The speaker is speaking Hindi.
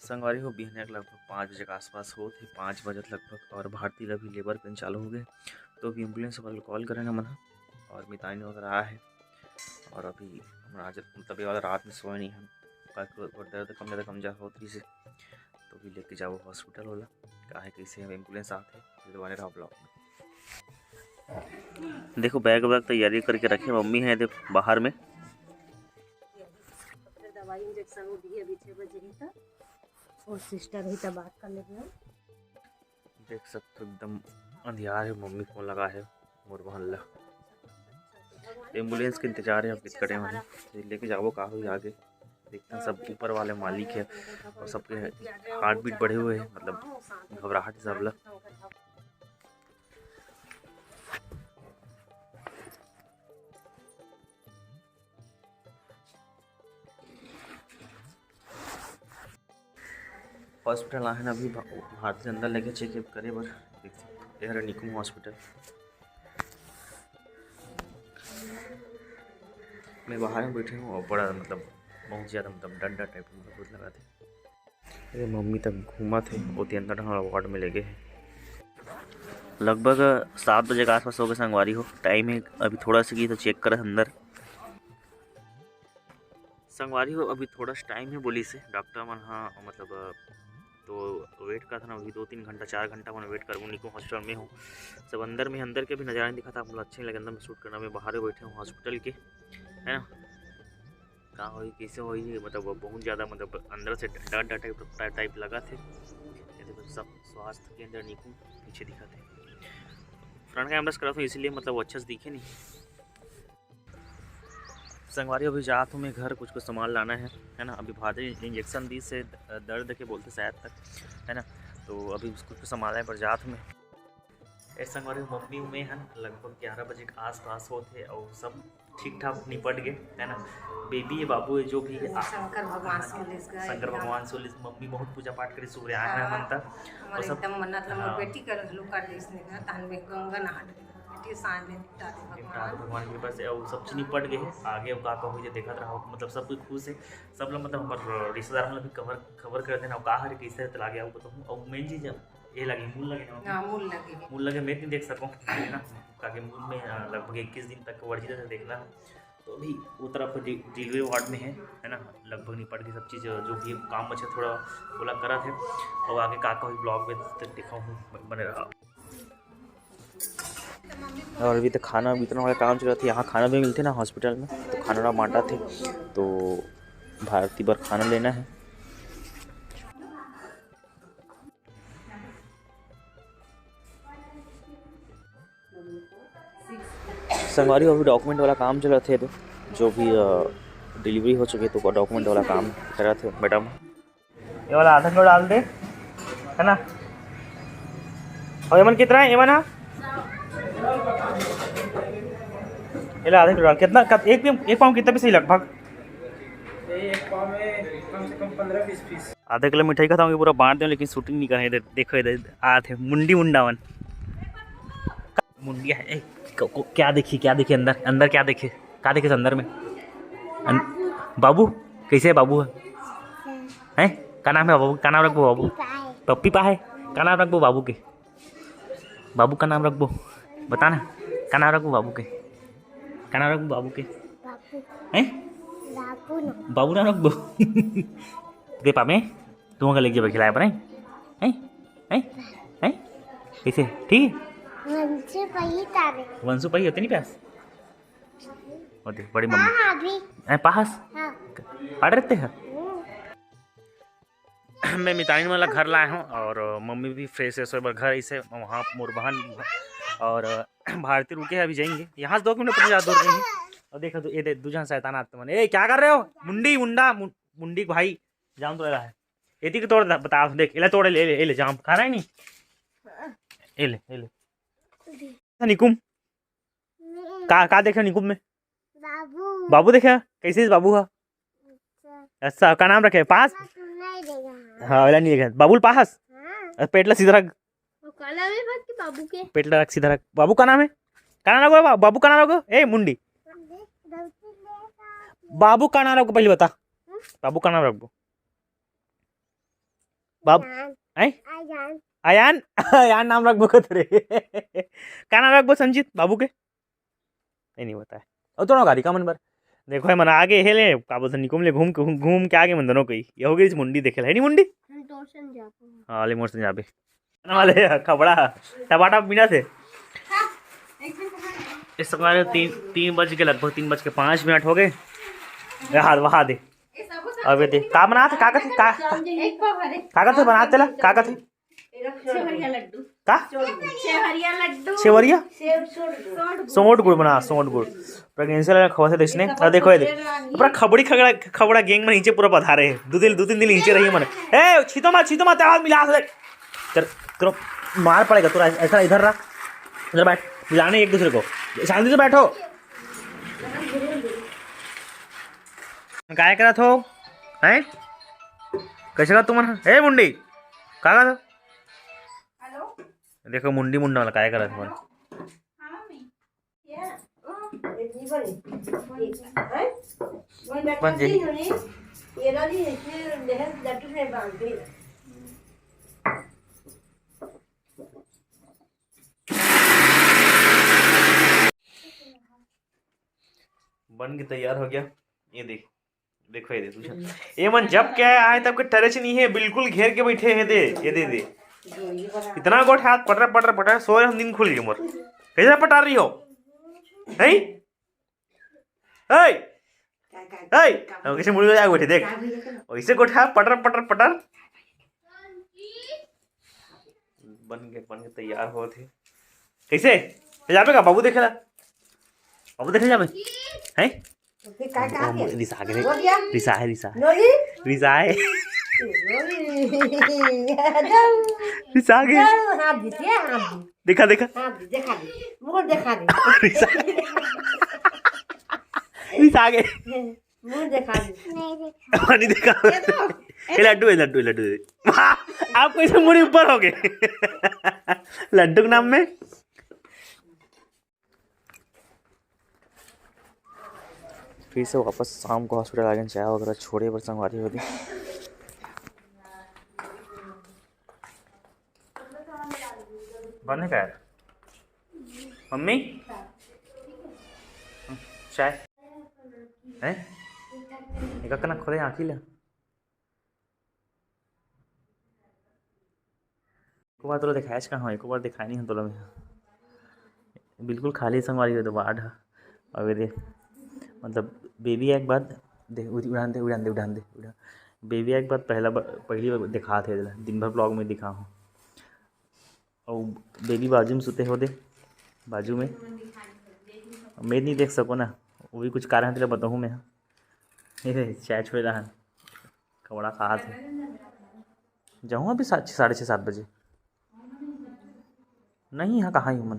संगवारी हो बिहने के लगभग 5 बजे के आसपास हो थे, 5 बजत लगभग। और भारती ला भी लेबर पेन चालू हो गए, तो अभी एम्बुलेंस वाले कॉल करे ना मना। और मितानी वगैरह आया है। और अभी हम आज मतलब ये वाला रात में सोए नहीं हम, दर्द कम ज़्यादा कम जा होती से, तो भी लेके जाओ हॉस्पिटल वाला का है कैसे हम एम्बुलेंस आते हैं दोबारा रहा ब्लॉक में। देखो बैग वैग तैयारी करके रखे, मम्मी है देखो बाहर में। दवाई इंजेक्शन वो दिए अभी 6 बजे ही तक, और सिस्टर ही तब बात कर लेते। देख सकते हो एकदम अंधियार है, मम्मी फोन लगा है मोर बहन ला। एम्बुलेंस के इंतजार है, अब कितने हैं लेके जाओ का हुई आगे देखते हैं। सब ऊपर वाले मालिक है और सबके हार्ट बीट बढ़े हुए हैं, मतलब घबराहट सब ला। हॉस्पिटल आए ना, अभी भारत के अंदर लेके चेकअप करे बर। देख सकते हैं निकुम हॉस्पिटल मैं बाहर में बैठे हूँ और बड़ा मतलब बहुत ज़्यादा मतलब डंडा टाइप का कुछ लगा थे। अरे मम्मी तक घूमा थे वो अंदर वार्ड में ले गए हैं। लगभग 7 बजे के आसपास हो गए संगवारी हो, टाइम है अभी थोड़ा सा की तो चेक कर अंदर संगवारी हो। अभी थोड़ा सा टाइम है बोली से डॉक्टर मन, हाँ मतलब तो वेट का था ना, अभी 2-3 घंटा 4 घंटा मैंने वेट करूँ निको हॉस्पिटल में हूँ। सब अंदर में अंदर के भी नज़ारा नहीं दिखा था, मतलब अच्छे लगे अंदर में शूट करना। मैं बाहर बैठे हूँ हॉस्पिटल के, है ना। कहाँ हुई कैसे हुई मतलब बहुत ज़्यादा मतलब अंदर से डर टाइप लगा थे। सब स्वास्थ्य केंद्र निकुम पीछे दिखा थे, फ्रंट कैमरा करा था इसलिए मतलब वो अच्छा से दिखे नहीं। संगवारी अभी जात हूँ मैं घर, कुछ सामान लाना है ना। अभी भादे इंजेक्शन दी से दर्द के बोलते शायद तक, है ना। तो अभी कुछ सामान लाए पर जात हूँ मैं। ऐसा संगवारी मम्मी में है लगभग 11 बजे के आस पास होते और सब ठीक ठाक निपट गए, है ना। बेबी है बाबू है जो भी है, शंकर भगवान से मम्मी बहुत पूजा पाठ करी सूर्यग्रहण मनता और सब एकदम मन्नत ला मोर बेटी कर हलू कर देसने का तान में गंगा नहा बेटी सांझ में निपटा दे भगवान की कृपा से और सब चीज निपट गए है। आगे अब का हो देखत रहो, मतलब सब कोई खुश है। सब लोग मतलब हमारे रिश्तेदार में भी खबर कर देना का हर कैसे चला गया बताऊँ। और मेन चीज ये लगे मूल लगे मैं नहीं देख सकूँ, है ना। ताकि मूल में लगभग 21 दिन तक वर्जित से देखना है। तो अभी वो तरफ डिलीवरी वार्ड में है ना। लगभग निपट गई सब चीज़, जो भी काम बचे थोड़ा बोला करा थे। और आगे का हुई ब्लॉग में देखा हूँ बने रहा। और अभी तो खाना भी इतना बड़ा काम चल रहा था, यहाँ खाना भी मिलते ना हॉस्पिटल में, तो खाना बांटा थे। तो भारती बार खाना लेना है। संगवारी अभी डॉक्यूमेंट वाला काम चल रहा थे, जो भी डिलीवरी हो चुकी है तो डॉक्यूमेंट वाला काम कर रहे थे मैडम। ये वाला आधार कार्ड डाल दे, है ना। और एमन कितना है एमन? हाँ ये आधा किलो कितना एक पाव कितना पीस लगभग? एक पाव में कम से कम 15-20 पीस। आधा किलो मिठाई खाता हूँ पूरा बांट दें, लेकिन शूटिंग नहीं करें। इधर देखो, इधर आते मुंडावन मुंडिया है। क्या देखी अंदर क्या देखे अंदर में? बाबू कैसे है बाबू? है क्या नाम है बाबू? क्या नाम रखबो बाबू? पप्पी पा है क्या नाम रखबो बाबू के? बाबू का नाम रखबो बता ना, क्या नाम रखबो बाबू के? क्या नाम रखबो बाबू के? हैं बाबू नाम रखबो दे पापे तुम का लेके खिलाया पर हैं हैं हैं कैसे ठीक है। वंशु पही होते नहीं प्यास होते बड़ी मम्मी पास पढ़ रहते हैं। मैं मितानी वाला घर लाया हूँ और मम्मी भी फ्रेश है घर इसे वहाँ मोर बहन और भारती रुके हैं, अभी जाएंगे यहाँ से 2 किलोमीटर ज़्यादा दूर नहीं है। और देखो तो ये दूजा शैतान आत्मा ने, क्या कर रहे हो मुंडी भाई जाम तो रहा है ये तोड़ बता देख इला तोड़े ले जाम खाना ही नहीं ले निकुम का देखा निकुम में बाबू देखा कैसे बाबू है? अच्छा का नाम रखे पास? हाँ वाला नहीं देखा बाबुल पास। पेटला सीधा रख बाबू के पेटला रख सीधा रख। बाबू का नाम है का नाम रखो बाबू का नाम रखो ए मुंडी बाबू का नाम रखो पहले बता बाबू का नाम रखो बाब हैं आयान आयान नाम रखबो कतरे का नाम रखबो संजीत बाबू के नहीं बताया और तो गाड़ी का मन बर देखो है मन आगे हेले काबो से निकुम ले घूम के आगे मन दोनों कही ये हो गई मुंडी देखे है नहीं मुंडी हाँ ले मोर जाबे वाले खबड़ा टमाटा बिना से इस समय तीन बज के लगभग 3:05 हो गए यार वहा दे अबे दे का बना थे कागज कागज बना चला कागज का सेवरिया सोंठ गुड़ बना सोंठ गुड़ प्रेगनेंसी वाला खवा से देखने और देखो ये देख पूरा खबड़ी खबड़ा गैंग में नीचे पूरा पधारे है 2 दिन नीचे रही मन ए छीतो मत हाथ मिला दे करो मार पड़ेगा तोरा ऐसा इधर रख इधर बैठ मिलाने एक दूसरे को शांति से बैठो काय करा थो हैं कैसे का तुम ए मुंडी का था देखो मुंडी मुंडा वाला काय करा था बन जी बन के तैयार हो गया ये देखो ये ये मन जब क्या आए तब के टरच नहीं है बिल्कुल घेर के बैठे हैं दे ये दे इतना गोट हाथ पटर सो हम दिन खुल गए मोर कैसे पटा रही हो नहीं कैसे मुड़ी जाके बैठे देख वैसे गोट हाथ पटर बन के तैयार हो थे कैसे जाबे का बाबू देखे जाबे हैं रिसा है देखा रिसा आगे नहीं देखा लड्डू आप कैसे मुड़ी ऊपर हो गए लड्डू के नाम में फिर से वापस शाम को हॉस्पिटल आ गए चाय वगैरह छोड़े पर संगवारी होती बंद है क्या मम्मी चाय है एक ना खोले आँखी ले एक बार तो दिखाया कहाँ एक बार दिखाया नहीं तो बिल्कुल खाली संगवारी हो तो वार्ड और मतलब बेबी एक बार उड़ान दे बेबी एक बार पहली बार दिखा थे दिन भर ब्लॉग में दिखा हूँ और बेबी बाजू में सुते हो दे बाजू में मैं नहीं देख सको ना वो भी कुछ कारण तेरा बताऊँ मैं चाय छोड़ रहा कपड़ा कहा थे जाऊँ अभी 6:30 7 बजे नहीं यहाँ कहाँ ही मन